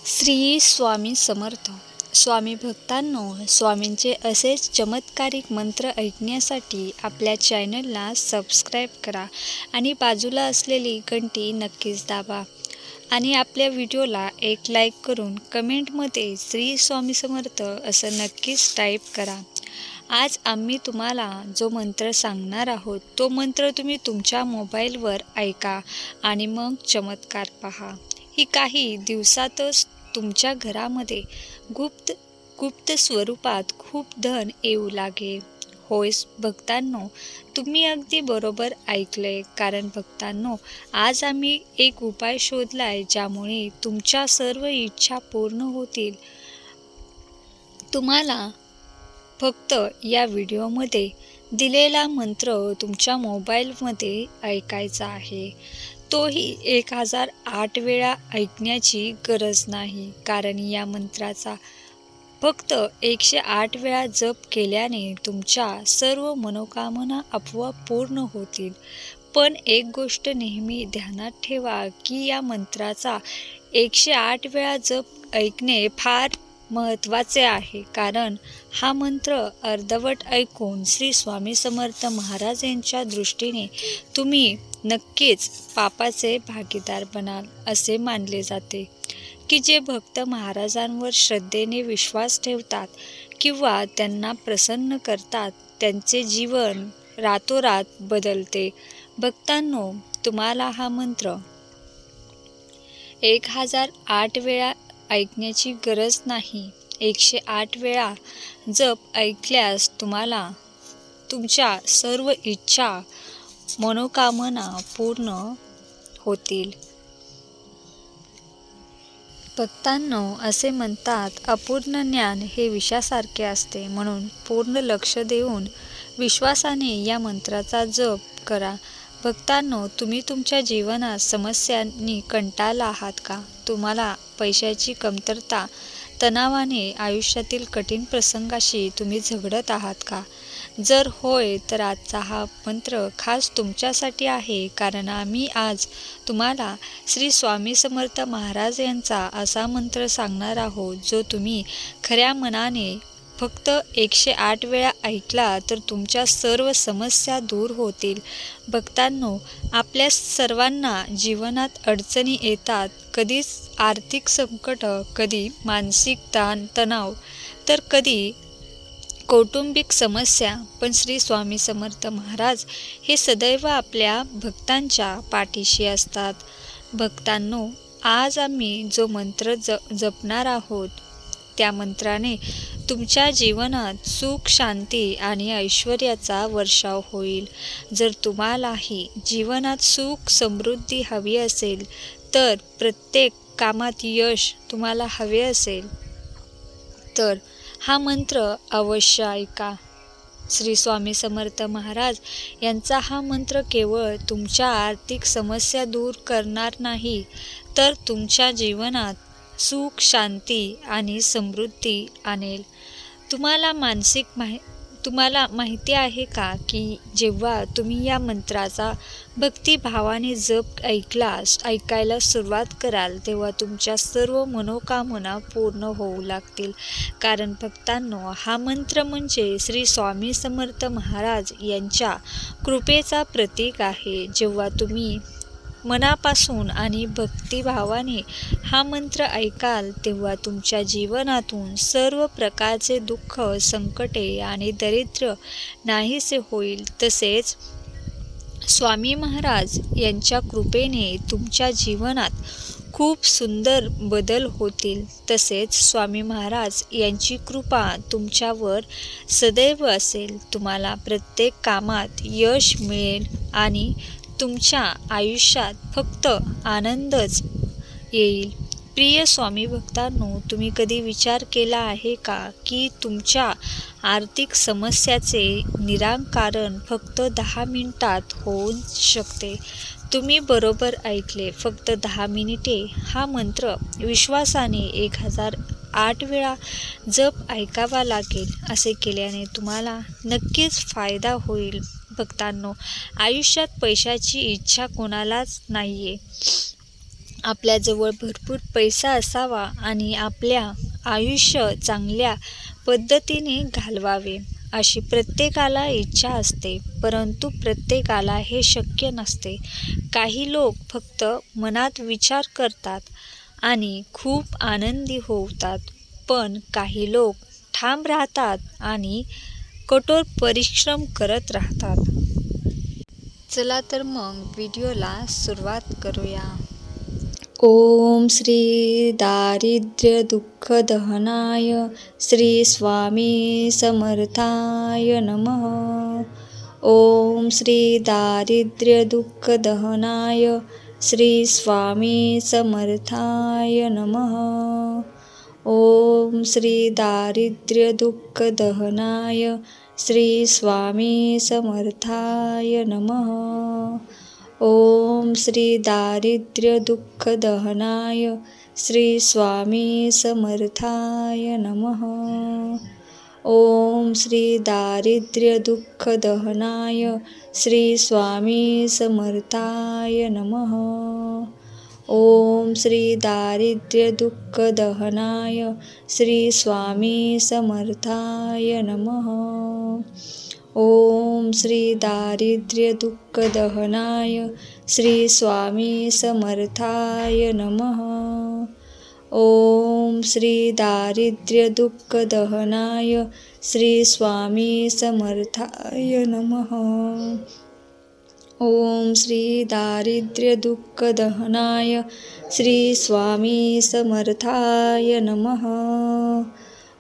श्री स्वामी समर्थ. स्वामी भक्तांनो, स्वामींचे असेच चमत्कारिक मंत्र ऐकण्यासाठी आपल्या चॅनलला सबस्क्राईब करा आणि बाजूला असलेली घंटी नक्कीच दाबा आणि आपल्या व्हिडिओला एक लाईक करून कमेंटमध्ये श्री स्वामी समर्थ असं नक्कीच टाईप करा. आज आम्ही तुम्हाला जो मंत्र सांगणार आहोत तो मंत्र तुम्ही तुमच्या मोबाईलवर ऐका आणि मग चमत्कार पहा. ही काही दिवसातच तुमच्या घरामध्ये गुप्त स्वरूपात खूप धन येऊ लागे. होय भक्तांनो, तुम्ही अगदी बरोबर ऐकलंय. कारण भक्तांनो, आज आम्ही एक उपाय शोधलाय ज्यामुळे तुमच्या सर्व इच्छा पूर्ण होतील. तुम्हाला फक्त या व्हिडिओमध्ये दिलेला मंत्र तुमच्या मोबाईलमध्ये ऐकायचा आहे. तोही 1008 वेळा ऐकण्याची गरज नाही. कारण या मंत्राचा फक्त 108 वेळा जप केल्याने तुमच्या सर्व मनोकामना आपोआप पूर्ण होतील. पण एक गोष्ट नेहमी ध्यानात ठेवा की या मंत्राचा 108 वेळा जप ऐकणे फार महत्त्वाचे आहे. कारण हा मंत्र अर्धवट ऐकून श्री स्वामी समर्थ महाराज यांच्या दृष्टीने तुम्ही नक्कीच पापाचे भागीदार बनाल असे मानले जाते. की जे भक्त महाराजांवर श्रद्धेने विश्वास ठेवतात किंवा त्यांना प्रसन्न करतात त्यांचे जीवन रातोरात बदलते. भक्तांनो, तुम्हाला हा मंत्र 1008 वेळा ऐकण्याची गरज नाही. 108 वेळा जप ऐकल्यास तुम्हाला तुमच्या सर्व इच्छा मनोकामना पूर्ण होतील. भक्तांनो, असे म्हणतात अपूर्ण ज्ञान हे विषासारखे असते. म्हणून पूर्ण लक्ष देऊन विश्वासाने या मंत्राचा जप करा. भक्तांनो, तुम्ही तुमच्या जीवनात समस्यांनी कंटाळला आहात का? तुम्हाला पैशाची कमतरता, तणावाने आयुष्यातील कठीण प्रसंगाशी तुम्ही झगडत आहात का? जर होय तर आजचा हा मंत्र खास तुमच्यासाठी आहे. कारण आम्ही आज तुम्हाला श्री स्वामी समर्थ महाराज यांचा असा मंत्र सांगणार आहोत जो तुम्ही खऱ्या मनाने फक्त 108 वेळा ऐकला तर तुमच्या सर्व समस्या दूर होतील. भक्तांनो, आपल्या सर्वांना जीवनात अडचणी येतात. कधी आर्थिक संकट, कधी मानसिक तणाव, तर कधी कौटुंबिक समस्या. पण श्री स्वामी समर्थ महाराज हे सदैव आपल्या भक्तांच्या पाठीशी असतात. भक्तांनो, आज आम्ही जो मंत्र जपणार आहोत त्या मंत्राने तुमच्या जीवनात सुख, शांती आणि ऐश्वर्याचा वर्षाव होईल. जर तुम्हालाही जीवनात सुख, समृद्धी हवी असेल, तर प्रत्येक कामात यश तुम्हाला हवे असेल तर हा मंत्र अवश्य ऐका. श्री स्वामी समर्थ महाराज यांचा हा मंत्र केवळ तुमच्या आर्थिक समस्या दूर करणार नाही, तर तुमच्या जीवनात सुख, शांती आणि समृद्धी आणेल. तुम्हाला माहिती आहे का की जेव्हा तुम्ही या मंत्राचा भक्तिभावाने जप ऐकायला सुरुवात कराल तेव्हा तुमच्या सर्व मनोकामना पूर्ण होऊ लागतील. कारण भक्तांनो, हा मंत्र म्हणजे श्री स्वामी समर्थ महाराज यांच्या कृपेचा प्रतीक आहे. जेव्हा तुम्ही मनापासून आणि भक्तिभावाने हा मंत्र ऐकाल तेव्हा तुमच्या जीवनातून सर्व प्रकारचे दुःख, संकटे आणि दारिद्र्य नाहीसे होईल. तसेच स्वामी महाराज यांच्या कृपेने तुमच्या जीवनात खूप सुंदर बदल होतील. तसेच स्वामी महाराज यांची कृपा तुमच्यावर सदैव असेल. तुम्हाला प्रत्येक कामात यश मिळेल आणि तुमच्या आयुष्यात फक्त आनंदच येईल. प्रिय स्वामी भक्तांनो, तुम्ही कधी विचार केला आहे का की तुमच्या आर्थिक समस्याचे निराकरण फक्त 10 मिनिटात होऊ शकते? तुम्ही बरोबर ऐकले, फक्त 10 मिनिटे. हा मंत्र विश्वासाने 1008 वेळा जप ऐकावा लागेल. असे केल्याने तुम्हाला नक्कीच फायदा होईल. भक्तांनो, आयुष्यात पैशाची इच्छा कोणालाच नाहीये. आपल्याजवळ भरपूर पैसा असावा आणि आपल्या आयुष्य चांगल्या पद्धतीने घालवावे अशी प्रत्येकाला इच्छा असते, परंतु प्रत्येकाला हे शक्य नसते. काही लोक फक्त मनात विचार करतात आणि खूप आनंदी होतात, पण काही लोक ठाम राहतात आणि कठोर परिश्रम करत राहतात. चला तर मग व्हिडिओला सुरुवात करूया. ओम श्री दारिद्र्य दुःख दहनाय श्री स्वामी समर्थाय नमः. ओम श्री दारिद्र्य दुःख दहनाय श्री स्वामी समर्थाय नमः. ओम श्री दारिद्र्य दुःख दहनाय श्री स्वामी समर्थाय नमः. ओम श्री दारिद्र्य दुःख दहनाय श्री स्वामी समर्थाय नमः. ओम श्री दारिद्र्य दुःख दहनाय श्री स्वामी समर्थाय नमः. ओम श्री दारिद्र्य दुःख दहनाय श्री स्वामी समर्थाय नमः. ओम श्री दारिद्र्य दुःख दहनाय श्री स्वामी समर्थाय नमः. ओम श्री दारिद्र्य दुःख दहनाय श्री स्वामी समर्थाय नमः. ओम श्री दारिद्र्य दुःख दहनाय श्री स्वामी समर्थाय नमः.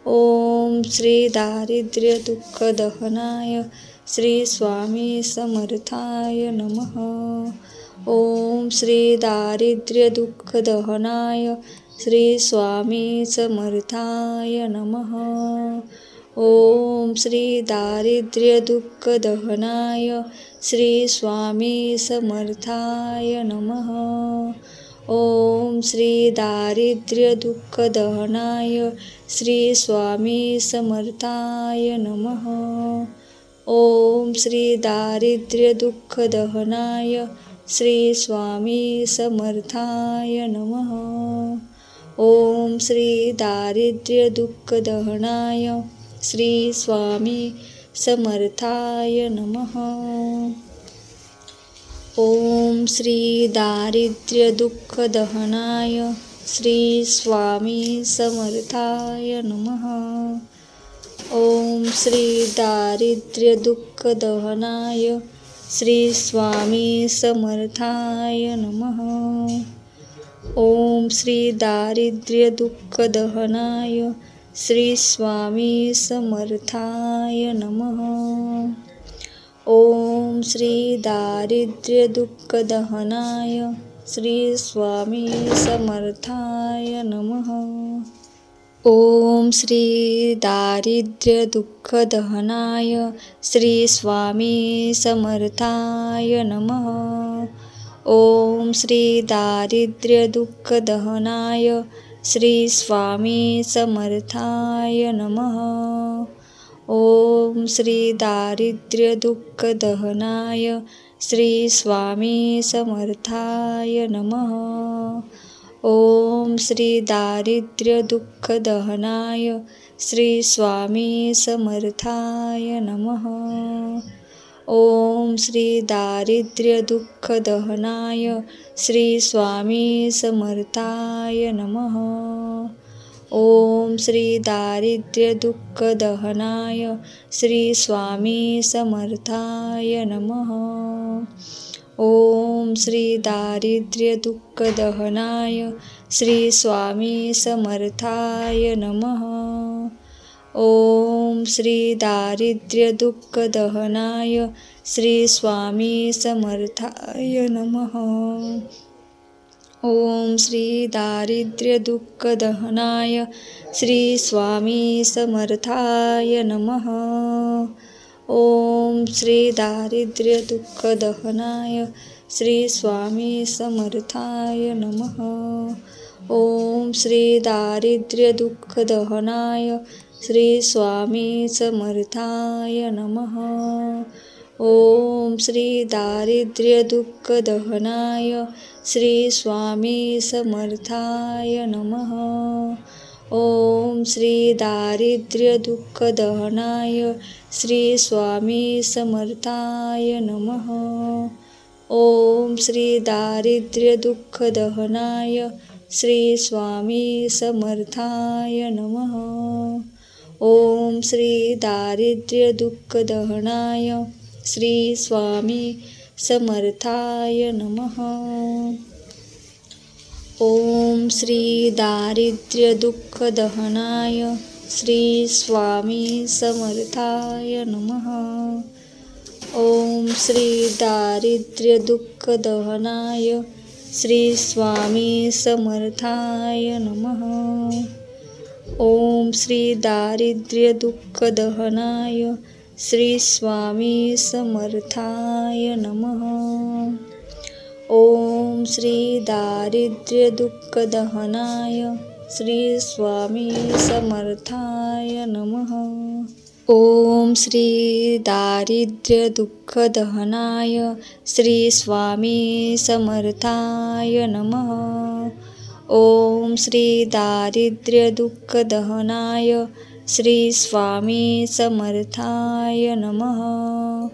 ओम श्री दारिद्र्य दुःख दहनाय श्री स्वामी समर्थाय नमः. ओम श्री दारिद्र्य दुःख दहनाय श्री स्वामी समर्थाय नमः. ओम श्री दारिद्र्य दुःख दहनाय श्री स्वामी समर्थाय नमः. ओम श्री दारिद्र्य दुःख दहनाय श्री स्वामी समर्थाय नमः. ओम श्री दारिद्र्य दुःख दहनाय श्री स्वामी समर्थाय नमः. ओम श्री दारिद्र्य दुःख दहनाय श्री स्वामी समर्थाय नमः. ओम श्री दारिद्र्य दुःख दहनाय श्री स्वामी समर्थाय नमः. ओम श्री दारिद्र्य दुःख दहनाय श्री स्वामी समर्थाय नमः. ओम श्री दारिद्र्य दुःख दहनाय श्री स्वामी समर्थाय नमः. ओम श्री दारिद्र्य दुःख दहनाय श्री स्वामी समर्थाय नमः. ओम श्री दारिद्र्य दुःख दहनाय श्री स्वामी समर्थाय नमः. ओम श्री दारिद्र्य दुःख दहनाय श्री स्वामी समर्थाय नमः. ओम श्री दारिद्र्य दुःख दहनाय श्री स्वामी समर्थाय नमः. ओम श्री दारिद्र्य दुःख दहनाय श्री स्वामी समर्थाय नमः. ओम श्री दारिद्र्य दुःख दहनाय श्री स्वामी समर्थाय नमः. ओम श्री दारिद्र्य दुःख दहनाय श्री स्वामी समर्थाय नमः. ओम श्री दारिद्र्य दुःख दहनाय श्री स्वामी समर्थाय नमः. ओम श्री दारिद्र्य दुःख दहनाय श्री स्वामी समर्थाय नमः. ओम श्री दारिद्र्य दुःख दहनाय श्री स्वामी समर्थाय नमः. ओम श्री दारिद्र्य दुःख दहनाय श्री स्वामी समर्थाय नमः. ओम श्री दारिद्र्य दुःख दहनाय श्री स्वामी समर्थाय नमः. ओम श्री दारिद्र्य दुःख दहनाय श्री स्वामी समर्थाय नमः। ओम श्री दारिद्र्य दुःख दहनाय श्री स्वामी समर्थाय नमः। ओम श्री दारिद्र्य दुःख दहनाय श्री स्वामी समर्थाय नमः। ओम श्री दारिद्र्य दुःख दहनाय श्री स्वामी समर्थाय नमः। ओम श्री दारिद्र्य दुःख दहनाय श्री स्वामी समर्थाय नमः। ओम श्री दारिद्र्य दुःख दहनाय श्री स्वामी समर्थाय नमः। ओम श्री दारिद्र्य दुःख दहनाय श्री स्वामी समर्थाय नमः। ओम श्री दारिद्र्य दुःख दहनाय श्री स्वामी समर्थाय नमः। ओम श्री दारिद्र्य दुःख दहनाय श्री स्वामी समर्थाय नमः। ओम श्री दारिद्र्य दुःख दहनाय श्री स्वामी समर्थाय नमः।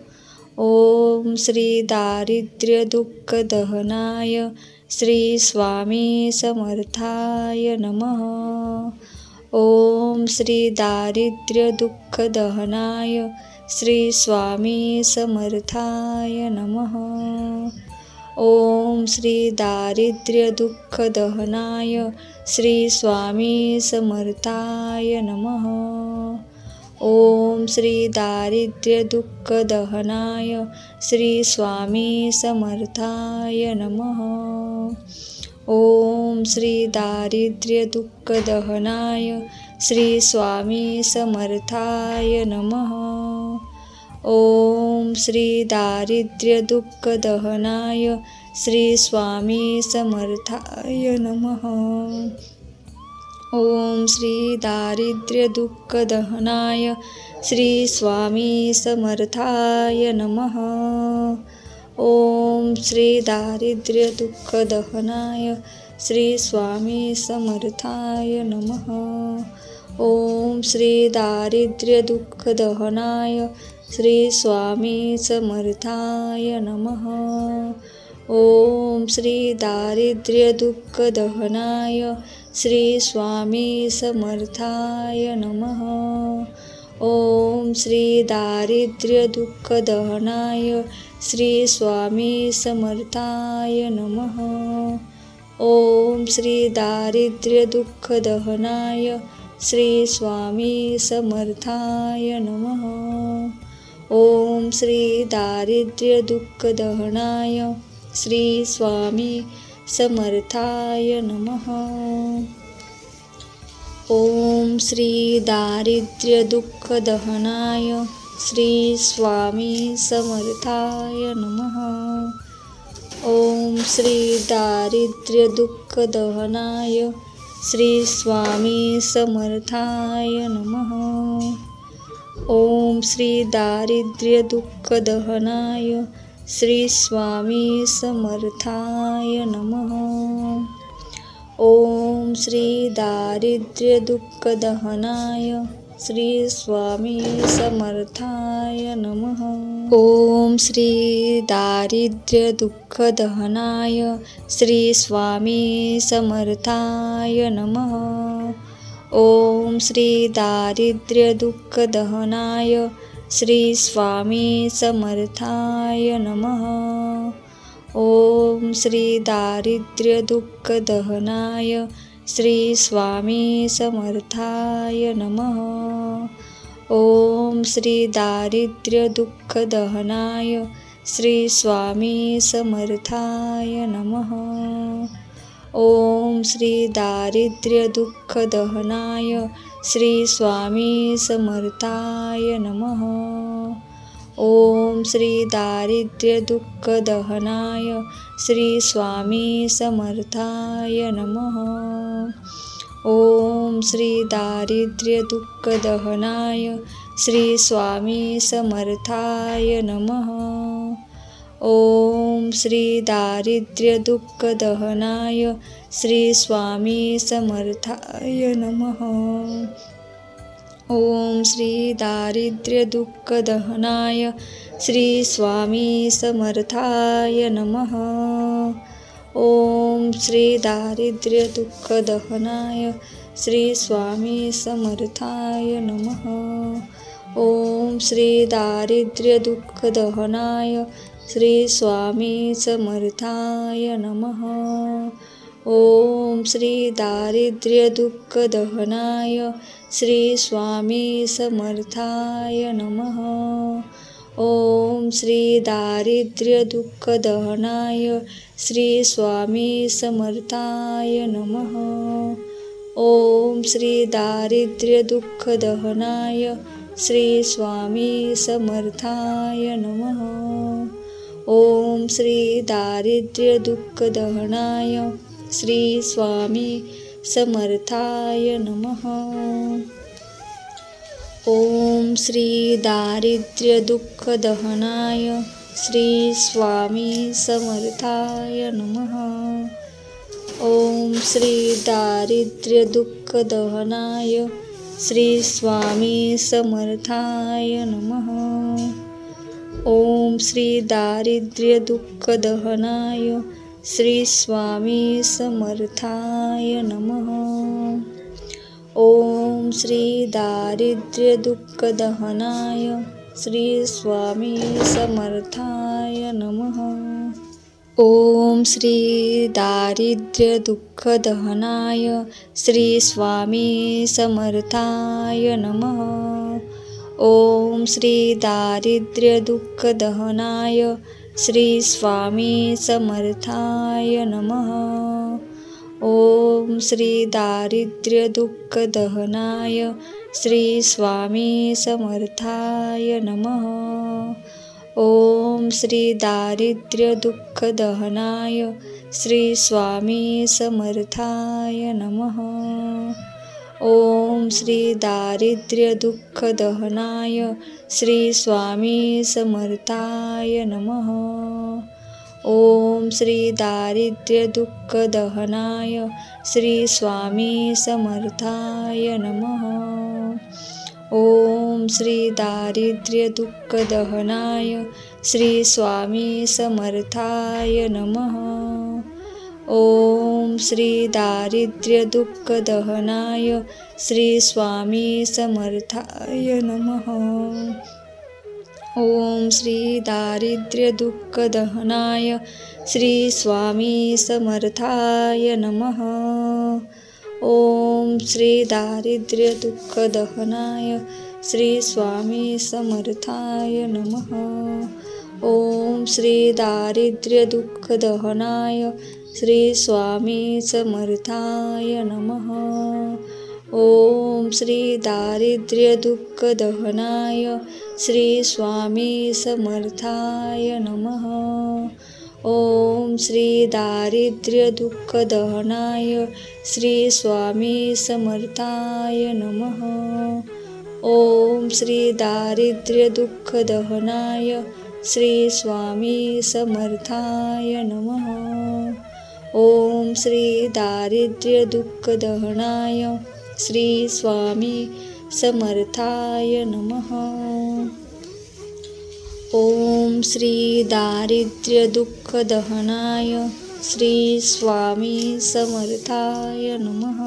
ओम श्री दारिद्र्य दुःख दहनाय श्री स्वामी समर्थाय नमः। ओम श्री दारिद्र्य दुःख दहनाय श्री स्वामी समर्थाय नमः। ओम श्री दारिद्र्य दुःख दहनाय श्री स्वामी समर्थाय नमः। ओम श्री दारिद्र्य दुःख दहनाय श्री स्वामी समर्थाय नमः। ओम श्री दारिद्र्य दुःख दहनाय श्री स्वामी समर्थाय नमः। ओम श्री दारिद्र्य दुःख दहनाय श्री स्वामी समर्थाय नमः। ओम श्री दारिद्र्य दुःख दहनाय श्री स्वामी समर्थाय नमः। ओम श्री दारिद्र्य दुःख दहनाय श्री स्वामी समर्थाय नमः। ओम श्री दारिद्र्य दुःख दहनाय श्री स्वामी समर्थाय नमः। ओम श्री दारिद्र्य दुःख दहनाय श्री स्वामी समर्थाय नमः। ओम श्री दारिद्र्य दुःख दहनाय श्री स्वामी समर्थाय नमः। ओम श्री दारिद्र्य दुःख दहनाय श्री स्वामी समर्थाय नमः। ओम श्री दारिद्र्य दुःख दहनाय श्री स्वामी समर्थाय नमः। ओम श्री दारिद्र्य दुःख दहनाय श्री स्वामी समर्थाय नमः। ओम श्री दारिद्र्य दुःख दहनाय श्री स्वामी समर्थाय नमः। ओम श्री दारिद्र्य दुःख दहनाय श्री स्वामी समर्थाय नमः। ओम श्री दारिद्र्य दुःख दहनाय श्री स्वामी समर्थाय नमः। ओम श्री दारिद्र्य दुःख दहनाय श्री स्वामी समर्थाय नमः। ओम श्री दारिद्र्य दुःख दहनाय श्री स्वामी समर्थाय नमः। ओम श्री दारिद्र्य दुःख दहनाय श्री स्वामी समर्थाय नमः। ओम श्री दारिद्र्य दुःख दहनाय श्री स्वामी समर्थाय नमः। ओम श्री दारिद्र्य दुःख दहनाय श्री स्वामी समर्थाय नमः। ओम श्री दारिद्र्य दुःख दहनाय श्री स्वामी समर्थाय नमः। ओम श्री दारिद्र्यदुःखदहनाय श्री स्वामी समर्थाय नमः। ओम श्री दारिद्र्यदुःखदहनाय श्री स्वामी समर्थाय नमः। ओम श्री दारिद्र्यदुःखदहनाय श्री स्वामी समर्थाय नमः। ओम श्री दारिद्र्यदुःखदहनाय श्री स्वामी समर्थाय नमः। ओम श्री दारिद्र्यदुःखदहनाय श्री स्वामी समर्थाय नमः। ओम श्री दारिद्र्यदुःखदहनाय श्री स्वामी समर्थाय नमः। ओम श्री दारिद्र्यदुःखदहनाय श्री स्वामी समर्थाय नमः। ओम श्री दारिद्र्यदुःखदहनाय श्री स्वामी समर्थाय नमः। ओम श्री दारिद्र्यदुःखदहनाय श्री स्वामी समर्थाय नमः। ओम श्री दारिद्र्यदुःखदहनाय श्री स्वामी समर्थाय नमः। ओम श्री दारिद्र्यदुःखदहनाय श्री स्वामी समर्थाय नमः। ओम श्री दारिद्र्यदुःखदहनाय श्री स्वामी समर्थाय नमः। ओम श्री दारिद्र्यदुःखदहनाय श्री स्वामी समर्थाय नमः। ओम श्री दारिद्र्यदुःखदहनाय श्री स्वामी समर्थाय नमः। ओम श्री दारिद्र्यदुःखदहनाय श्री स्वामी समर्थाय नमः। ओम श्री दारिद्र्यदुःखदहनाय श्री स्वामी समर्थाय नमः। ओम श्री दारिद्र्यदुःखदहनाय श्री स्वामी समर्थाय नमः। ओम श्री दारिद्र्यदुःखदहनाय श्री स्वामी समर्थाय नमः। ओम श्री दारिद्र्यदुःखदहनाय श्री स्वामी समर्थाय नमः। ओम श्री दारिद्र्यदुःखदहनाय श्री स्वामी समर्थाय नमः। ओम श्री दारिद्र्यदुःखदहनाय श्री स्वामी समर्थाय नमः। ओम श्री दारिद्र्यदुःखदहनाय श्री स्वामी समर्थाय नमः। ओम श्री दारिद्र्यदुःखदहनाय श्री स्वामी समर्थाय नमः। ओम श्री दारिद्र्यदुःखदहनाय श्री स्वामी समर्थाय नमः। ओम श्री दारिद्र्यदुःखदहनाय श्री स्वामी समर्थाय नमः। ओम श्री दारिद्र्यदुःखदहनाय श्री स्वामी समर्थाय नमः। ओम श्री दारिद्र्यदुःखदहनाय श्री स्वामी समर्थाय नमः। ओम श्री दारिद्र्यदुःखदहनाय श्री स्वामी समर्थाय नमः। ओम श्री दारिद्र्यदुःखदहनाय श्री स्वामी समर्थाय नमः।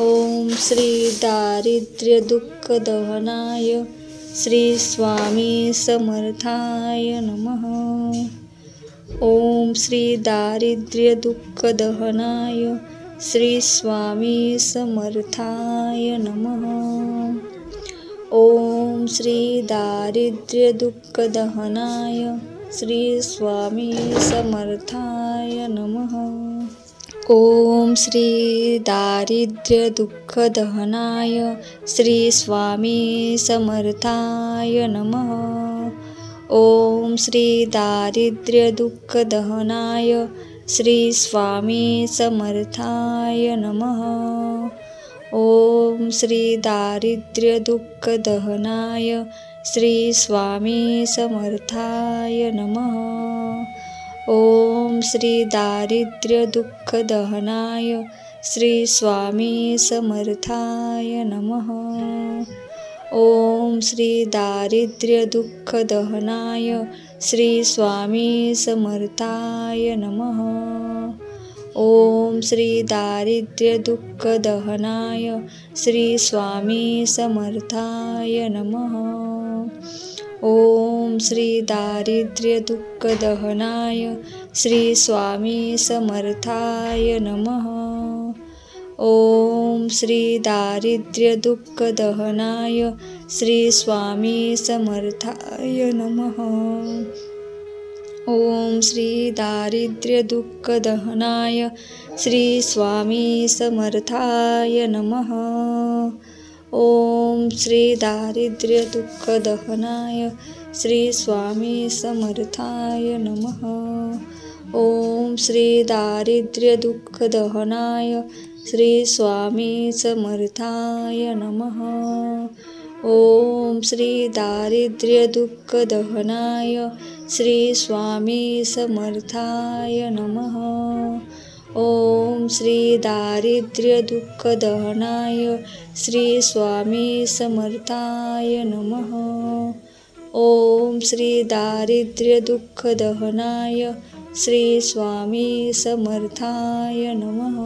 ओम श्री दारिद्र्यदुःखदहनाय श्री स्वामी समर्थाय नमः। ओम श्री दारिद्र्यदुःखदहनाय श्री स्वामी समर्थाय नमः। ओम श्री दारिद्र्यदुःखदहनाय श्री स्वामी समर्थाय नमः। ओम श्री दारिद्र्यदुःखदहनाय श्री स्वामी समर्थाय नमः। ओम श्री दारिद्र्यदुःखदहनाय श्री स्वामी समर्थाय नमः। ओम श्री दारिद्र्य दुःख दहनाय श्री स्वामी समर्थाय नमः। ओम श्री दारिद्र्य दुःख दहनाय श्री स्वामी समर्थाय नमः। ओम श्री दारिद्र्य दुःख दहनाय श्री स्वामी समर्थाय नमः। ओम श्री दारिद्र्य दुःख दहनाय श्री स्वामी समर्थाय नमः। ओम श्री दारिद्र्य दुःख दहनाय श्री स्वामी समर्थाय नमः। ओम श्री दारिद्र्य दुःख दहनाय श्री स्वामी समर्थाय नमः। ओम श्री दारिद्र्य दुःख दहनाय श्री स्वामी समर्थाय नमः। ओम श्री दारिद्र्य दुःख दहनाय श्री स्वामी समर्थाय नमः। ओम श्री दारिद्र्य दुःख दहनाय श्री स्वामी समर्थाय नमः। ओम श्री दारिद्र्य दुःख दहनाय श्री स्वामी समर्थाय नमः। ओम श्री दारिद्र्य दुःख दहनाय श्री स्वामी समर्थाय नमः। ओम श्री दारिद्र्य दुःख दहनाय श्री स्वामी समर्थाय नमः।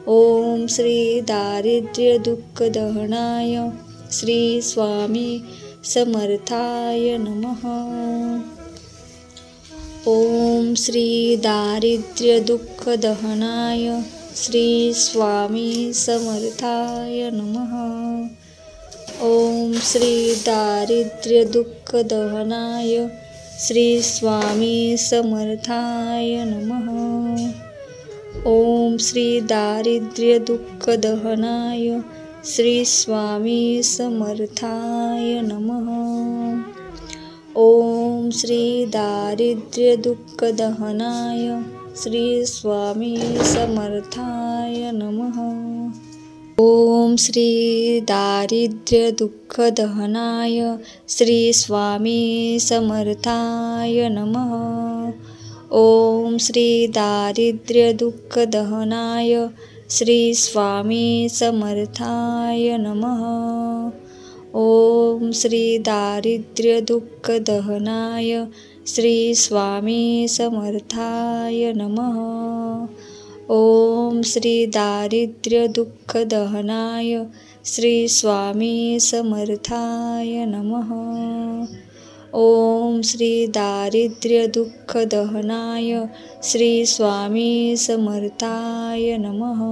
ओम श्री दारिद्र्य दुःख दहनाय श्री स्वामी समर्थाय नमः। ओम श्री दारिद्र्य दुःख दहनाय श्री स्वामी समर्थाय नमः। ओम श्री दारिद्र्य दुःख दहनाय श्री स्वामी समर्थाय नमः। ओम श्री दारिद्र्य दुःख दहनाय श्री स्वामी समर्थाय नमः। ओम श्री दारिद्र्य दुःख दहनाय श्री स्वामी समर्थाय नमः। ओम श्री दारिद्र्य दुःख दहनाय श्री स्वामी समर्थाय नमः। ओम श्री दारिद्र्य दुःख दहनाय श्री स्वामी समर्थाय नमः। ओम श्री दारिद्र्य दुःख दहनाय श्री स्वामी समर्थाय नमः। ओम श्री दारिद्र्य दुःख दहनाय श्री स्वामी समर्थाय नमः। ओम श्री दारिद्र्य दुःख दहनाय श्री स्वामी समर्थाय नमः।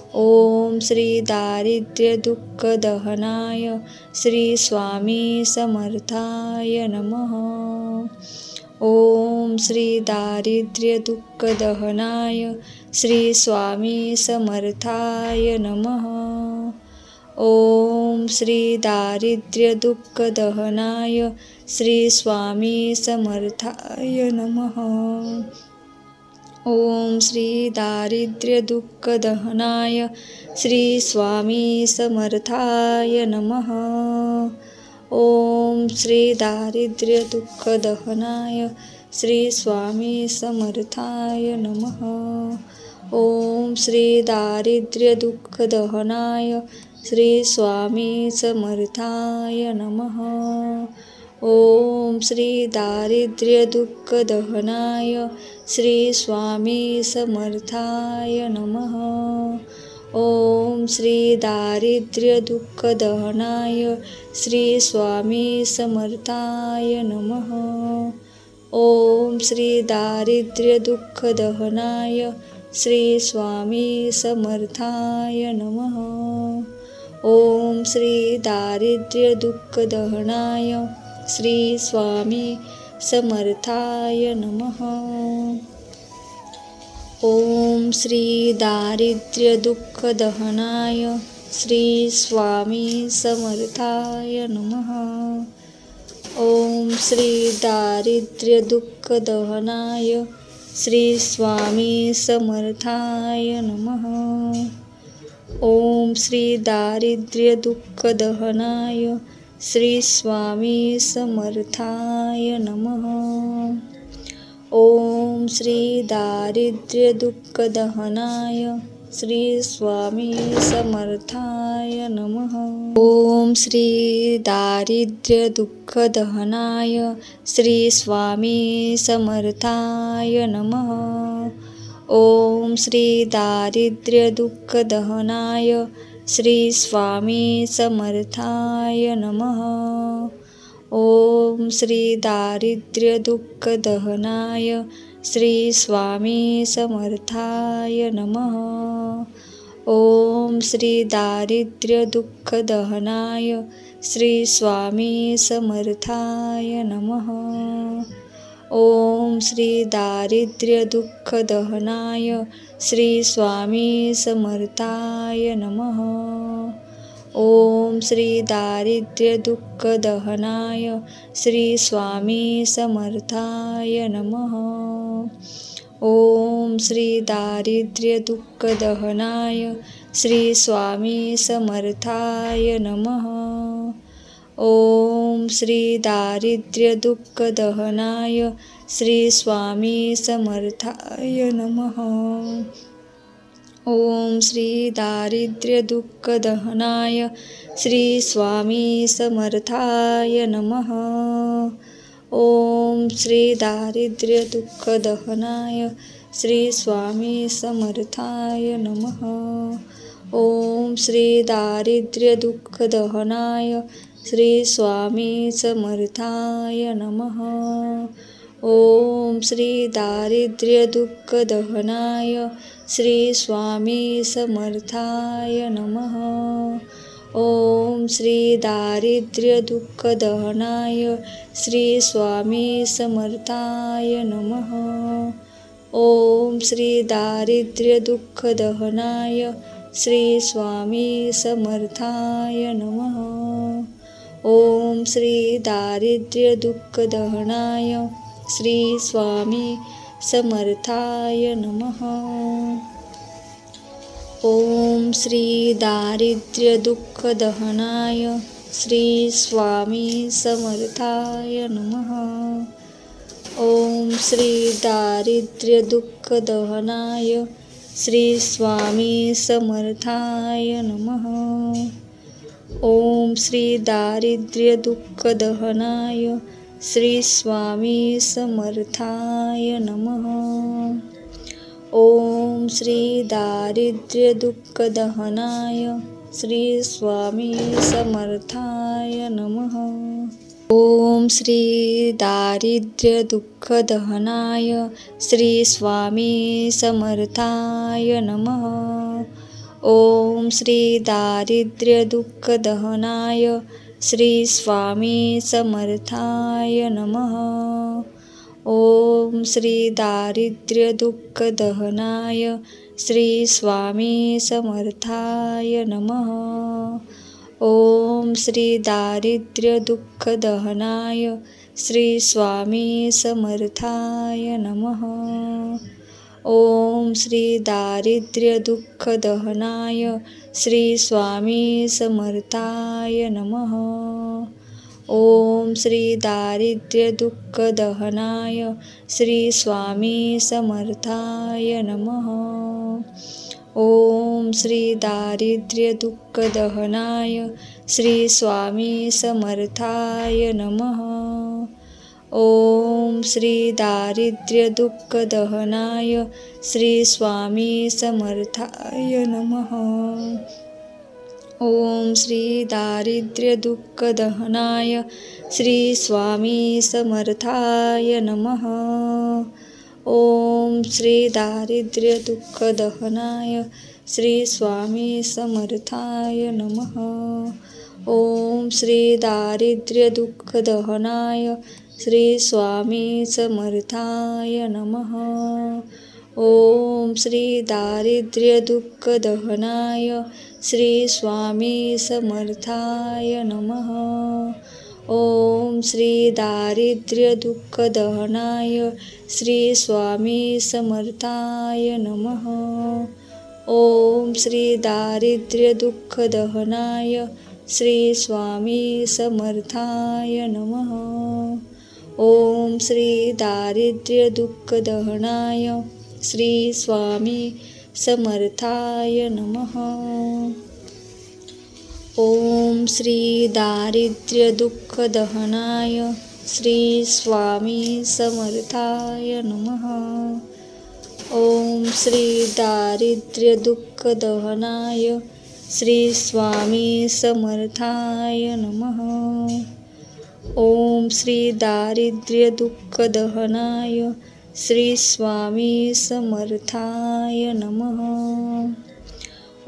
ओम श्री दारिद्र्य दुःख दहनाय श्री स्वामी समर्थाय नमः। ओम श्री दारिद्र्य दुःख दहनाय श्री स्वामी समर्थाय नमः। ओम श्री दारिद्र्य दुःख दहनाय श्री स्वामी समर्थाय नमः। ओम श्री दारिद्र्य दुःख दहनाय श्री स्वामी समर्थाय नमः। ओम श्री दारिद्र्य दुःख दहनाय श्री स्वामी समर्थाय नमः। ओम श्री दारिद्र्य दुःख दहनाय श्री स्वामी समर्थाय नमः। ओम श्री दारिद्र्य दुःख दहनाय श्री स्वामी समर्थाय नमः। ओम श्री दारिद्र्य दुःख दहनाय श्री स्वामी समर्थाय नमः। ओम श्री दारिद्र्य दुःख दहनाय श्री स्वामी समर्थाय नमः। ओम श्री दारिद्र्य दुःख दहनाय श्री स्वामी समर्थाय नमः। ओम श्री दारिद्र्य दुःख दहनाय श्री स्वामी समर्थाय नमः। ओम श्री दारिद्र्य दुःख दहनाय श्री स्वामी समर्थाय नमः। ओम श्री दारिद्र्य दुःख दहनाय श्री स्वामी समर्थाय नमः। ओम श्री दारिद्र्य दुःख दहनाय श्री स्वामी समर्थाय नमः। ओम श्री दारिद्र्य दुःख दहनाय श्री स्वामी समर्थाय नमः। ओम श्री दारिद्र्य दुःख दहनाय श्री स्वामी समर्थाय नमः। ओम श्री दारिद्र्य दुःख दहनाय श्री स्वामी समर्थाय नमः। ओम श्री दारिद्र्य दुःख दहनाय श्री स्वामी समर्थाय नमः। ओम श्री दारिद्र्य दुःख दहनाय श्री स्वामी समर्थाय नमः। ओम श्री दारिद्र्य दुःख दहनाय श्री स्वामी समर्थाय नमः। ओम श्री दारिद्र्य दुःख दहनाय श्री स्वामी समर्थाय नमः। ओम श्री दारिद्र्य दुःख दहनाय श्री स्वामी समर्थाय नमः। ओम श्री दारिद्र्य दुःख दहनाय श्री स्वामी समर्थाय नमः। ओम श्री दारिद्र्य दुःख दहनाय श्री स्वामी समर्थाय नमः। ओम श्री दारिद्र्य दुःख दहनाय श्री स्वामी समर्थाय नमः। ओम श्री दारिद्र्य दुःख दहनाय श्री स्वामी समर्थाय नमः। ओम श्री दारिद्र्य दुःख दहनाय श्री स्वामी समर्थाय नमः। ओम श्री दारिद्र्य दुःख दहनाय श्री स्वामी समर्थाय नमः। ओम श्री दारिद्र्य दुःख दहनाय श्री स्वामी समर्थाय नमः। ओम श्री दारिद्र्य दुःख दहनाय श्री स्वामी समर्थाय नमः। ओम श्री दारिद्र्य दुःख दहनाय श्री स्वामी समर्थाय नमः। ओम श्री दारिद्र्य दुःख दहनाय श्री स्वामी समर्थाय नमः। ओम श्री दारिद्र्य दुःख दहनाय श्री स्वामी समर्थाय नमः। ओम श्री दारिद्र्य दुःख दहनाय श्री स्वामी समर्थाय नमः। ओम श्री दारिद्र्य दुःख दहनाय श्री स्वामी समर्थाय नमः। ओम श्री दारिद्र्य दुःख दहनाय श्री स्वामी समर्थाय नमः। ओम श्री दारिद्र्य दुःख दहनाय श्री स्वामी समर्थाय नमः। ओम श्री दारिद्र्य दुःख दहनाय श्री स्वामी समर्थाय नमः। ओम श्री दारिद्र्य दुःख दहनाय श्री स्वामी समर्थाय नमः। ओम श्री दारिद्र्य दुःख दहनाय श्री स्वामी समर्थाय नमः। ओम श्री दारिद्र्य दुःख दहनाय श्री स्वामी समर्थाय नमः। ओम श्री दारिद्र्य दुःख दहनाय श्री स्वामी समर्थाय नमः। ओम श्री दारिद्र्य दुःख दहनाय श्री स्वामी समर्थाय नमः। ओम श्री दारिद्र्य दुःख दहनाय श्री स्वामी समर्थाय नमः। ओम श्री दारिद्र्य दुःख दहनाय श्री स्वामी समर्थाय नमः। ओम श्री दारिद्र्य दुःख दहनाय श्री स्वामी समर्थाय नमः। ओम श्री दारिद्र्यदुःखदहनाय श्री स्वामी समर्थाय नमः। ओम श्री दारिद्र्यदुःखदहनाय श्री स्वामी समर्थाय नमः। ओम श्री दारिद्र्यदुःखदहनाय श्री स्वामी समर्थाय नमः। ओम श्री दारिद्र्यदुःखदहनाय श्री स्वामी समर्थाय नमः। ओम श्री दारिद्र्यदुःखदहनाय श्री स्वामी समर्थाय नमः।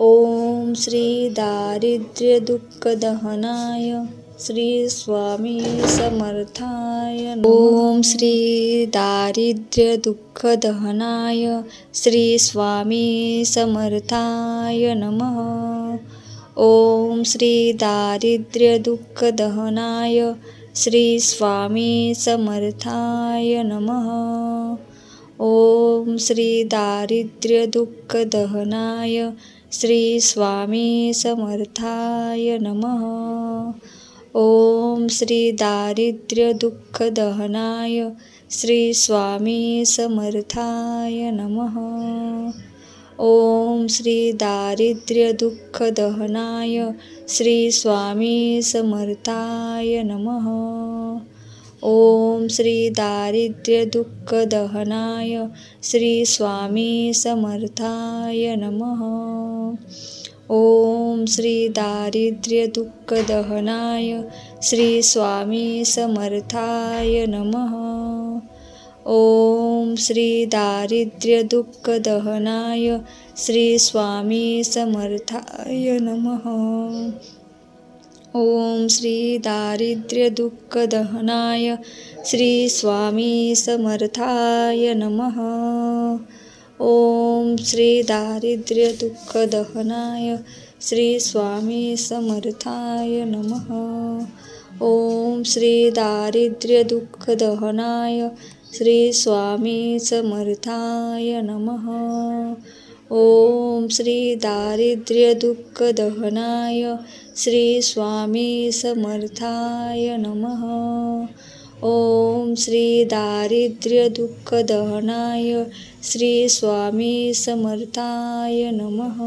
ओम श्री दारिद्र्यदुःखदहनाय श्री स्वामी समर्थाय नमः। ओम श्री दारिद्र्यदुःखदहनाय श्री स्वामी समर्थाय नमः। ओम श्री दारिद्र्यदुःखदहनाय श्री स्वामी समर्थाय नमः। ओम श्री दारिद्र्यदुःखदहनाय श्री स्वामी समर्थाय नमः। ओम श्री दारिद्र्यदुःखदहनाय श्री स्वामी समर्थाय नमः। ओम श्री दारिद्र्यदुःखदहनाय श्री स्वामी समर्थाय नमः। ओम श्री दारिद्र्यदुःखदहनाय श्री स्वामी समर्थाय नमः। ओम श्री दारिद्र्यदुःखदहनाय श्री स्वामी समर्थाय नमः। ओम श्री दारिद्र्यदुःखदहनाय श्री स्वामी समर्थाय नमः। ओम श्री दारिद्र्यदुःखदहनाय श्री स्वामी समर्थाय नमः। ओम श्री दारिद्र्यदुःखदहनाय श्री स्वामी समर्थाय नमः। ओम श्री दारिद्र्यदुःखदहनाय श्री स्वामी समर्थाय नमः। ओम श्री दारिद्र्यदुःखदहनाय श्री स्वामी समर्थाय नमः। ओम श्री दारिद्र्यदुःखदहनाय श्री स्वामी समर्थाय नमः।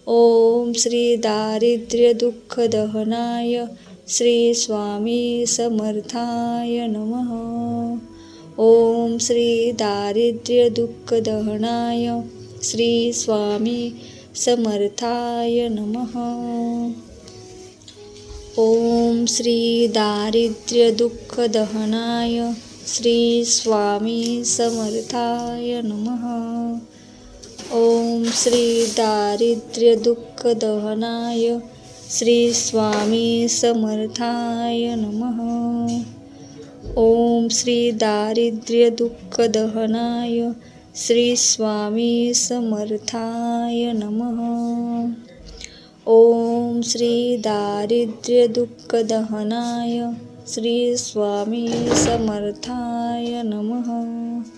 ओम श्री दारिद्र्यदुःखदहनाय श्री स्वामी समर्थाय नमः। ओम श्री दारिद्र्यदुःखदहनाय श्री स्वामी समर्थाय नमः। ओम श्री दारिद्र्यदुःखदहनाय श्री स्वामी समर्थाय नमः। ओम श्री दारिद्र्यदुःखदहनाय श्री स्वामी समर्थाय नमः। ओम श्री दारिद्र्यदुःखदहनाय श्री स्वामी समर्थाय नमः। ओम श्री दारिद्र्यदुःखदहनाय श्री स्वामी समर्थाय नमः।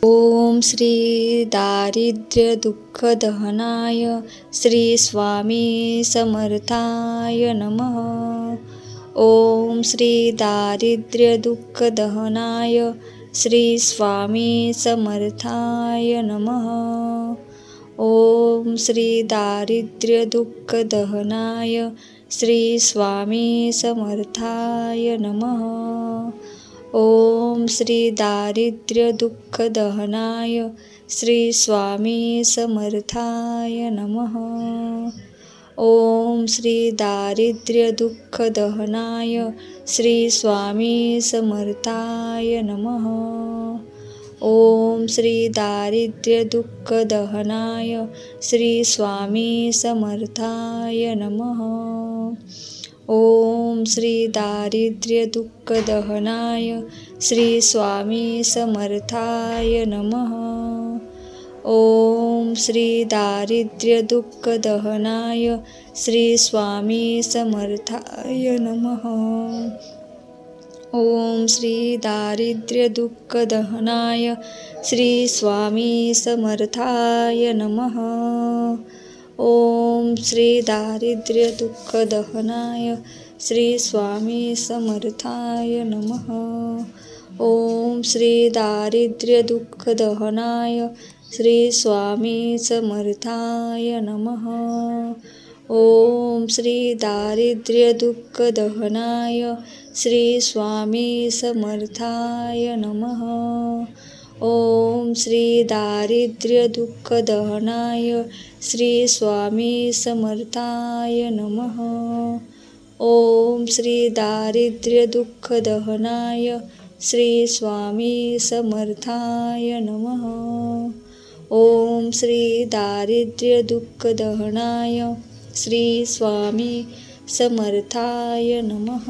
ओम श्री दारिद्र्यदुःखदहनाय श्री स्वामी समर्थाय नमः। ओम श्री दारिद्र्यदुःखदहनाय श्री स्वामी समर्थाय नमः। ओम श्री दारिद्र्यदुःखदहनाय श्री स्वामी समर्थाय नमः। ओम श्री दारिद्र्यदुःखदहनाय श्री स्वामी समर्थाय नमः। ओम श्री दारिद्र्यदुःखदहनाय श्री स्वामी समर्थाय नमः। ओम श्री दारिद्र्यदुःखदहनाय श्री स्वामी समर्थाय नमः। ओम श्री दारिद्र्यदुःखदहनाय श्री स्वामी समर्थाय नमः। ओम श्री दारिद्र्यदुःखदहनाय श्री स्वामी समर्थाय नमः। ओम श्री दारिद्र्यदुःखदहनाय श्री स्वामी समर्थाय नमः। ओम श्री दारिद्र्य दुःख दहनाय श्री स्वामी समर्थाय नमः। ओम श्री दारिद्र्य दुःख दहनाय श्री स्वामी समर्थाय नमः। ओम श्री दारिद्र्य दुःख दहनाय श्री स्वामी समर्थाय नमः। ओम श्री दारिद्र्य दुःख दहनाय श्री स्वामी समर्थाय नमः। ओम श्री दारिद्र्य दुःख दहनाय श्री स्वामी समर्थाय नमः। ओम श्री दारिद्र्य दुःख दहनाय श्री स्वामी समर्थाय नमः।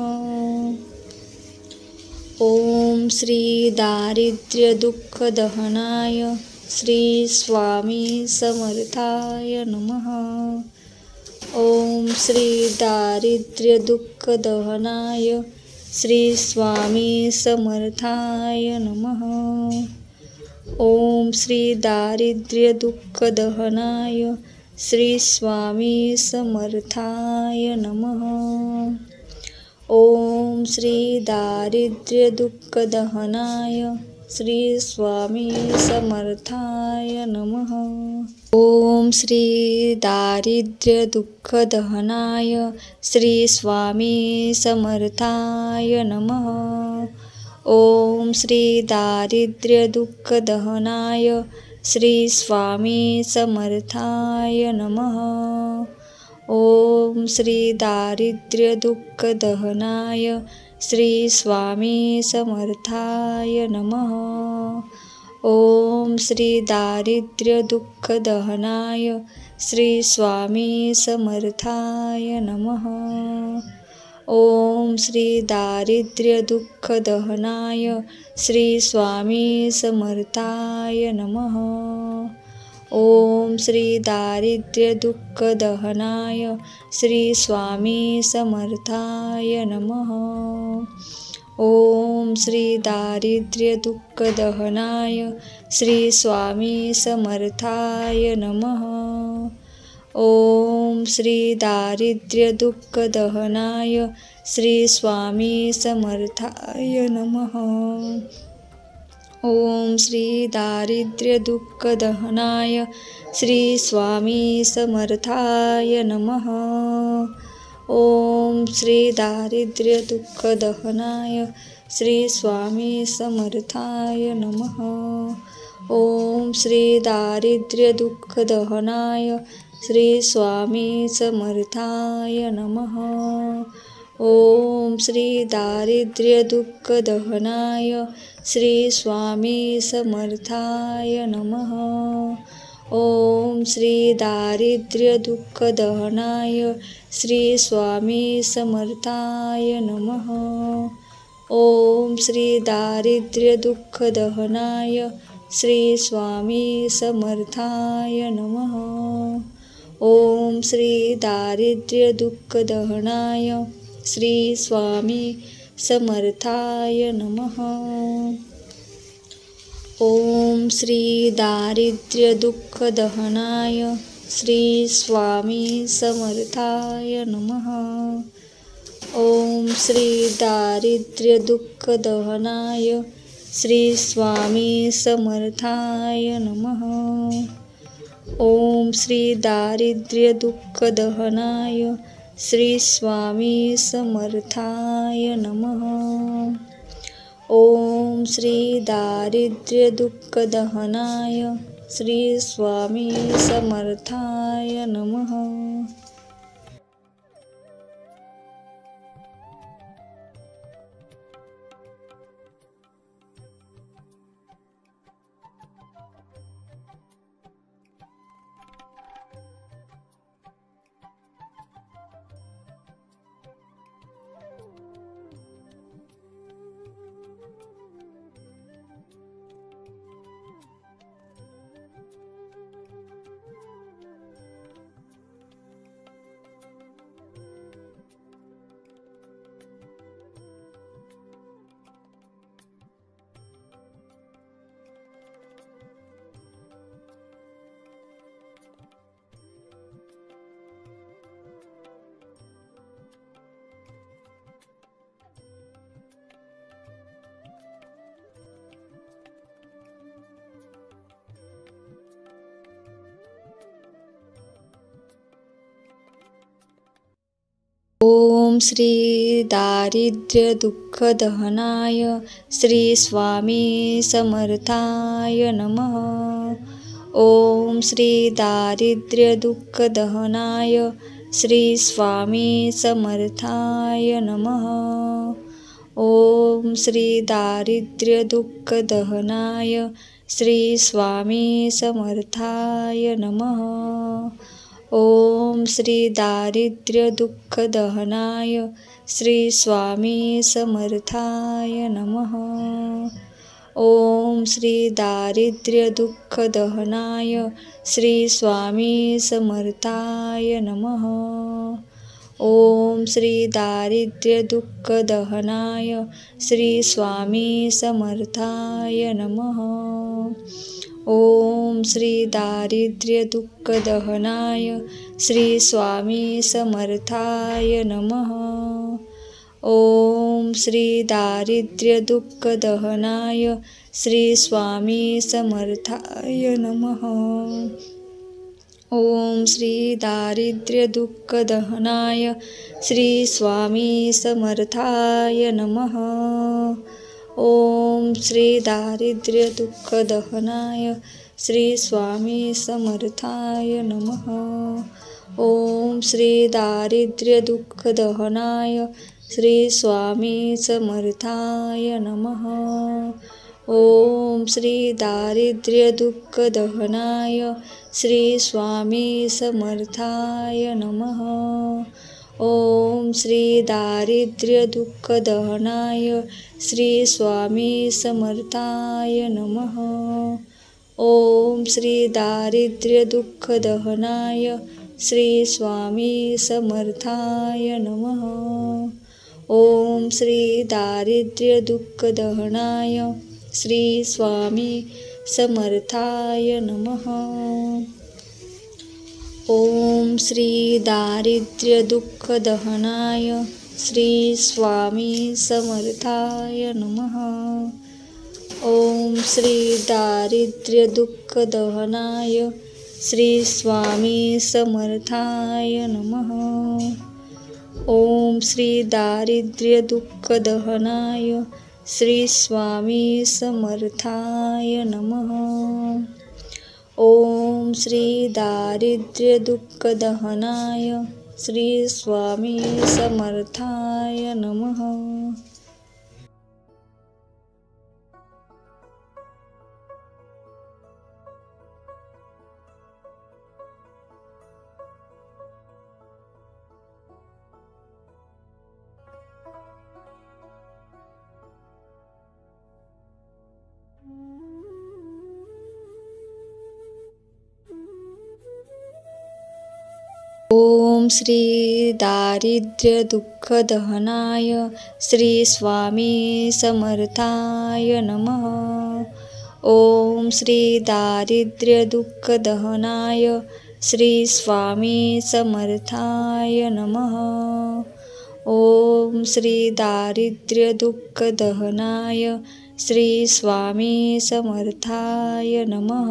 ओम श्री दारिद्र्य दुःख दहनाय श्री स्वामी समर्थाय नमः। ओम श्री दारिद्र्य दुःख दहनाय श्री स्वामी समर्थाय नमः। ओम श्री दारिद्र्य दुःख दहनाय श्री स्वामी समर्थाय नमः। ओम श्री दारिद्र्य दुःख दहनाय श्री स्वामी समर्थाय नमः। ओम श्री दारिद्र्य दुःख दहनाय श्री स्वामी समर्थाय नमः। ओम श्री दारिद्र्य दुःख दहनाय श्री स्वामी समर्थाय नमः। ओम श्री दारिद्र्य दुःख दहनाय श्री स्वामी समर्थाय नमः। ओम श्री दारिद्र्य दुःख दहनाय श्री स्वामी समर्थाय नमः। ओम श्री दारिद्र्य दुःख दहनाय श्री स्वामी समर्थाय नमः। ओम श्री दारिद्र्य दुःख दहनाय श्री स्वामी समर्थाय नमः। ओम श्री दारिद्र्य दुःख दहनाय श्री स्वामी समर्थाय नमः। ओम श्री दारिद्र्य दुःख दहनाय श्री स्वामी समर्थाय नमः। ओम श्री दारिद्र्य दुःख दहनाय श्री स्वामी समर्थाय नमः। ओम श्री दारिद्र्य दुःख दहनाय श्री स्वामी समर्थाय नमः। ओम श्री दारिद्र्य दुःख दहनाय श्री स्वामी समर्थाय नमः। ओम श्री दारिद्र्य दुःख दहनाय श्री स्वामी समर्थाय नमः। ओम श्री दारिद्र्य दुःख दहनाय श्री स्वामी समर्थाय नमः। ओम श्री दारिद्र्य दुःख दहनाय श्री स्वामी समर्थाय नमः। ओम श्री दारिद्र्य दुःख दहनाय श्री स्वामी समर्थाय नमः। ओम श्री दारिद्र्य दुःख दहनाय श्री स्वामी समर्थाय नमः। ओम श्री दारिद्र्य दुःख दहनाय श्री स्वामी समर्थाय नमः। ओम श्री दारिद्र्य दुःख दहनाय श्री स्वामी समर्थाय नमः। ओम श्री दारिद्र्य दुःख दहनाय श्री स्वामी समर्थाय नमः। श्री दारिद्र्यदुःखदहनाय श्री स्वामी समर्थाय नमः। ओम श्री दारिद्र्यदुःखदहनाय श्री स्वामी समर्थाय नमः। ओम श्री दारिद्र्यदुःखदहनाय श्री स्वामी समर्थाय नमः। ओम श्री दारिद्र्यदुःखदहनाय श्री स्वामी समर्थाय नमः। ओम श्री दारिद्र्यदुःखदहनाय श्री स्वामी समर्थाय नमः। ओम श्री दारिद्र्यदुःखदहनाय श्री स्वामी समर्थाय नमः। ओम श्री दारिद्र्यदुःखदहनाय श्री स्वामी समर्थाय नमः। ओम श्री दारिद्र्यदुःखदहनाय श्री स्वामी समर्थाय नमः। ओम श्री दारिद्र्यदुःखदहनाय श्री स्वामी समर्थाय नमः। ओम श्री दारिद्र्यदुःखदहनाय श्री स्वामी समर्थाय नमः। ओम श्री दारिद्र्यदुःखदहनाय श्री स्वामी समर्थाय नमः। ओम श्री दारिद्र्यदुःखदहनाय श्री स्वामी समर्थाय नमः। ओम श्री दारिद्र्यदुःखदहनाय श्री स्वामी समर्थाय नमः। ओम श्री दारिद्र्यदुःखदहनाय श्री स्वामी समर्थाय नमः। ओम श्री दारिद्र्यदुःखदहनाय श्री स्वामी समर्थाय नमः। ओम श्री दारिद्र्यदुःखदहनाय श्री स्वामी समर्थाय नमः। ओम श्री दारिद्र्यदुःखदहनाय श्री स्वामी समर्थाय नमः। ओम श्री दारिद्र्यदुःखदहनाय श्री स्वामी समर्थाय नमः। ओम श्री दारिद्र्यदुःखदहनाय श्री स्वामी समर्थाय नमः। ओम श्री दारिद्र्यदुःखदहनाय श्री स्वामी समर्थाय नमः। ओम श्री दारिद्र्यदुःखदहनाय श्री स्वामी समर्थाय नमः। ओम श्री दारिद्र्यदुःखदहनाय श्री स्वामी समर्थाय नमः।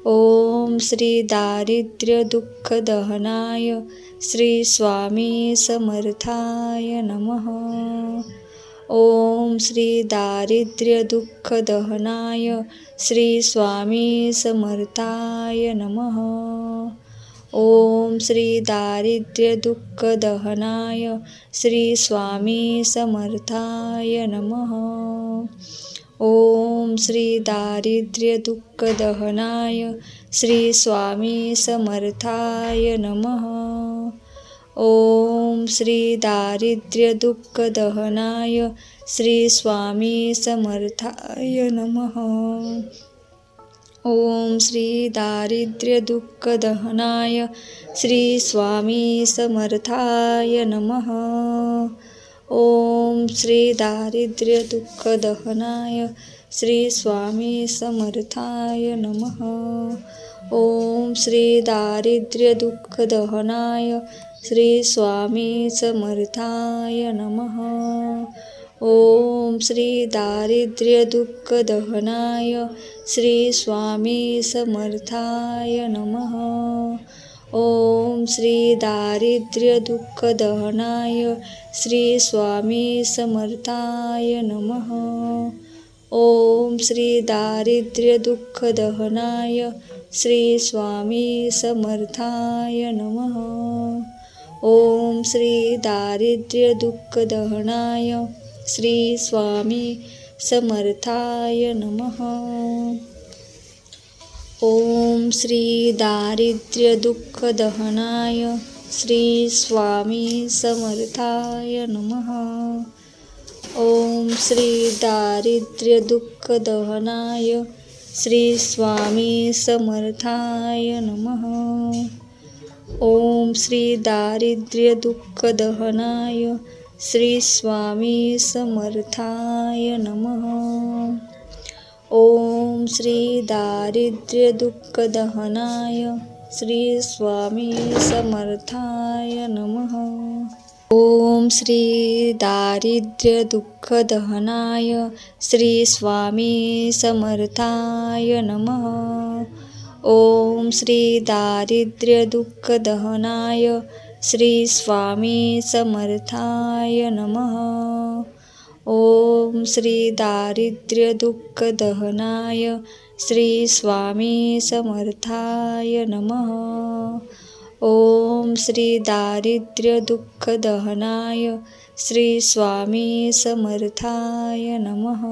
ओम श्री दारिद्र्यदुःखदहनाय श्री स्वामी समर्थाय नमः। ओम श्री दारिद्र्यदुःखदहनाय श्री स्वामी समर्थाय नमः। ओम श्री दारिद्र्यदुःखदहनाय श्री स्वामी समर्थाय नमः। ओम श्री दारिद्र्यदुःखदहनाय श्री स्वामी समर्थाय नमः। ओम श्री दारिद्र्यदुःखदहनाय श्री स्वामी समर्थाय नमः। ओम श्री दारिद्र्यदुःखदहनाय श्री स्वामी समर्थाय नमः। ओम श्री दारिद्र्यदुःखदहनाय श्री स्वामी समर्थाय नमः। ओम श्री दारिद्र्यदुःखदहनाय श्री स्वामी समर्थाय नमः। ओम श्री दारिद्र्यदुःखदहनाय श्री स्वामी समर्थाय नमः। ओम श्री दारिद्र्य दुःख दहनाय श्री स्वामी समर्थाय नमः। ओम श्री दारिद्र्य दुःख दहनाय श्री स्वामी समर्थाय नमः। ओम श्री दारिद्र्य दुःख दहनाय श्री स्वामी समर्थाय नमः। ओम श्री दारिद्र्य दुःख दहनाय श्री स्वामी समर्थाय नमः। ओम श्री दारिद्र्य दुःख दहनाय श्री स्वामी समर्थाय नमः। ओम श्री दारिद्र्य दुःख दहनाय श्री स्वामी समर्थाय नमः। ओम श्री दारिद्र्य दुःख दहनाय श्री स्वामी समर्थाय नमः। ओम श्री दारिद्र्य दुःख दहनाय श्री स्वामी समर्थाय नमः। ओम श्री दारिद्र्य दुःख दहनाय श्री स्वामी समर्थाय नमः। ओम श्री दारिद्र्य दुःख दहनाय श्री स्वामी समर्थाय नमः। ओम श्री दारिद्र्य दुःख दहनाय श्री स्वामी समर्थाय नमः।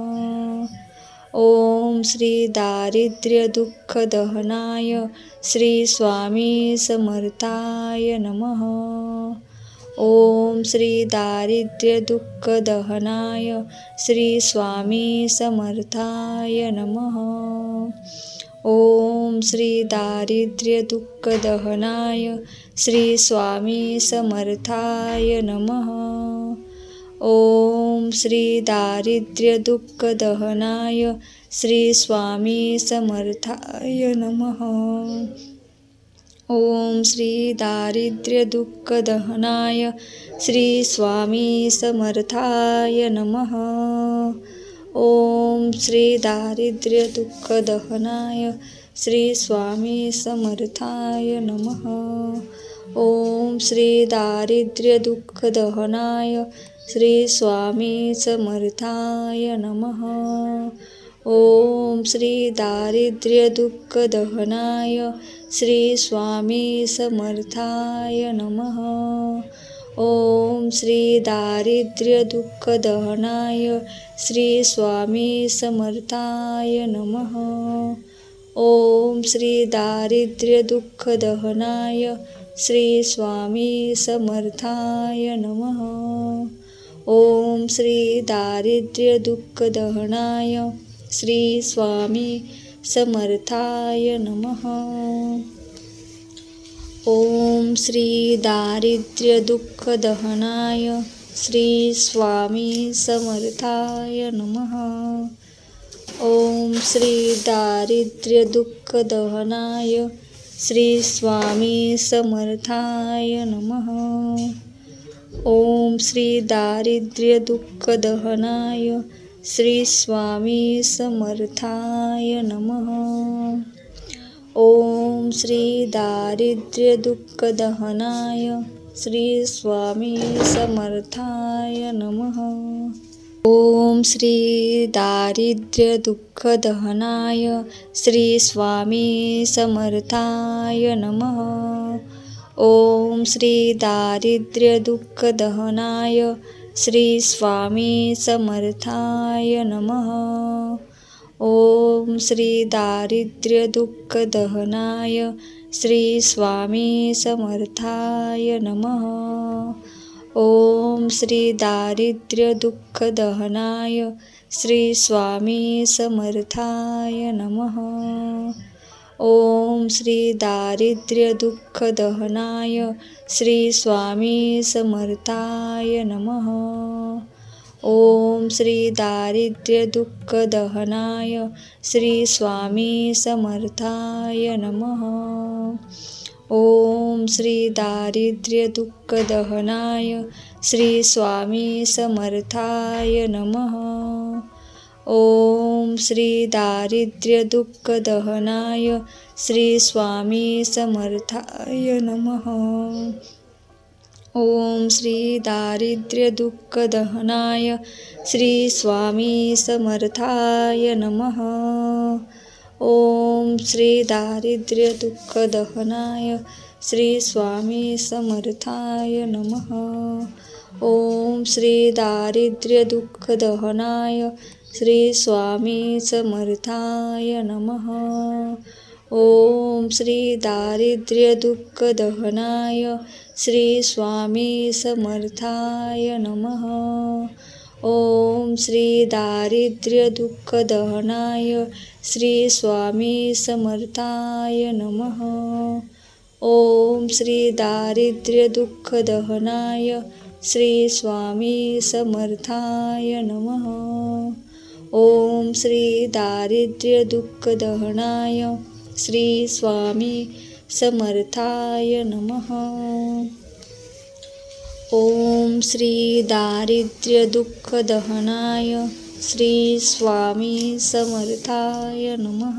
ओम श्री दारिद्र्य दुःख दहनाय श्री स्वामी समर्थाय नमः। ओम श्री दारिद्र्य दुःख दहनाय श्री स्वामी समर्थाय नमः। ओम श्री दारिद्र्य दुःख दहनाय श्री स्वामी समर्थाय नमः। ओम श्री दारिद्र्य दुःख दहनाय श्री स्वामी समर्थाय नमः। ओम श्री दारिद्र्य दुःख दहनाय श्री स्वामी समर्थाय नमः। ओम श्री दारिद्र्य दुःख दहनाय श्री स्वामी समर्थाय नमः। ओम श्री दारिद्र्य दुःख दहनाय श्री स्वामी समर्थाय नमः। ओम श्री दारिद्र्य दुःख दहनाय श्री स्वामी समर्थाय नमः। ओम श्री दारिद्र्य दुःख दहनाय श्री स्वामी समर्थाय नमः। ओम श्री दारिद्र्य दुःख दहनाय श्री स्वामी समर्थाय नमः। ओम श्री दारिद्र्य दुःख दहनाय श्री स्वामी समर्थाय नमः। ओम श्री दारिद्र्य दुःख दहनाय श्री स्वामी समर्थाय नमः। ओम श्री दारिद्र्य दुःख दहनाय श्री स्वामी समर्थाय नमः। ओम श्री दारिद्र्य दुःख दहनाय श्री स्वामी समर्थाय नमः। ओम श्री दारिद्र्य दुःख दहनाय श्री स्वामी समर्थाय नमः। ओम श्री दारिद्र्य दुःख दहनाय श्री स्वामी समर्थाय नमः। ओम श्री दारिद्र्य दुःख दहनाय श्री स्वामी समर्थाय नमः। ओम श्री दारिद्र्य दुःख दहनाय श्री स्वामी समर्थाय नमः। ओम श्री दारिद्र्य दुःख दहनाय श्री स्वामी समर्थाय नमः। ओम श्री दारिद्र्य दुःख दहनाय श्री स्वामी समर्थाय नमः। ओम श्री दारिद्र्य दुःख दहनाय श्री स्वामी समर्थाय नमः। ओम श्री दारिद्र्य दुःख दहनाय श्री स्वामी समर्थाय नमः। ओम श्री दारिद्र्य दुःख दहनाय श्री स्वामी समर्थाय नमः। ओम श्री दारिद्र्य दुःख दहनाय श्री स्वामी समर्थाय नमः। ओम श्री दारिद्र्य दुःख दहनाय श्री स्वामी समर्थाय नमः। ओम श्री दारिद्र्य दुःख दहनाय श्री स्वामी समर्थाय नमः। ओम श्री दारिद्र्य दुःख दहनाय श्री स्वामी समर्थाय नमः। ओम श्री दारिद्र्य दुःख दहनाय श्री स्वामी समर्थाय नमः। ओम श्री दारिद्र्य दुःख दहनाय श्री स्वामी समर्थाय नमः। ओम श्री दारिद्र्य दुःख दहनाय श्री स्वामी समर्थाय नमः। ओम श्री दारिद्र्य दुःख दहनाय श्री स्वामी समर्थाय नमः।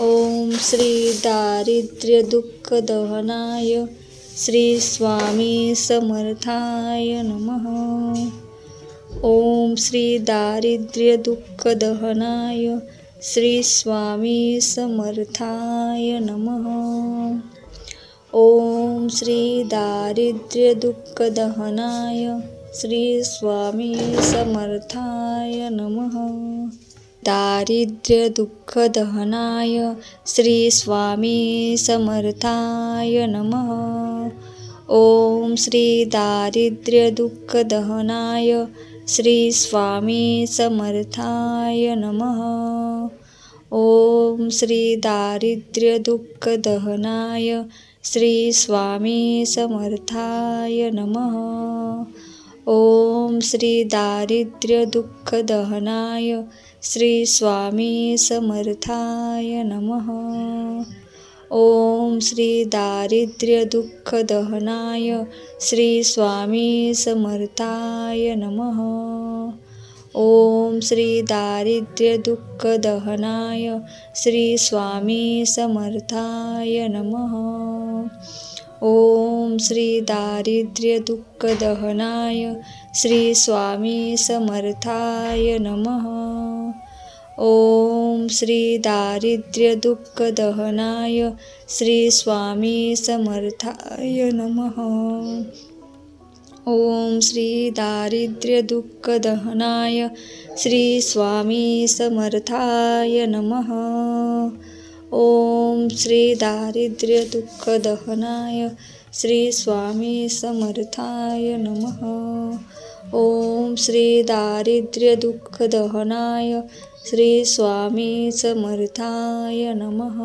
ओम श्री दारिद्र्य दुःख दहनाय श्री स्वामी समर्थाय नमः। ओम श्री दारिद्र्य दुःख दहनाय श्री स्वामी समर्थाय नमः। ओम श्री दारिद्र्य दुःख दहनाय श्री स्वामी समर्थाय नमः। दारिद्र्य दुःख दहनाय श्री स्वामी समर्थाय नमः। ओम श्री दारिद्र्य दुःख दहनाय श्री स्वामी समर्थाय नमः। ओम श्री दारिद्र्य दुःख दहनाय श्री स्वामी समर्थाय नमः। ओम श्री दारिद्र्य दुःख दहनाय श्री स्वामी समर्थाय नमः। ओम श्री दारिद्र्य दुःख दहनाय श्री स्वामी समर्थाय नमः। ओम श्री दारिद्र्य दुःख दहनाय श्री स्वामी समर्थाय नमः। ओम श्री दारिद्र्य दुःख दहनाय श्री स्वामी समर्थाय नमः। ओम श्री दारिद्र्य दुःख दहनाय श्री स्वामी समर्थाय नमः। ओम श्री दारिद्र्य दुःख दहनाय श्री स्वामी समर्थाय नमः। ओम श्री दारिद्र्य दुःख दहनाय श्री स्वामी समर्थाय नमः। ओम श्री दारिद्र्य दुःख दहनाय श्री स्वामी समर्थाय नमः।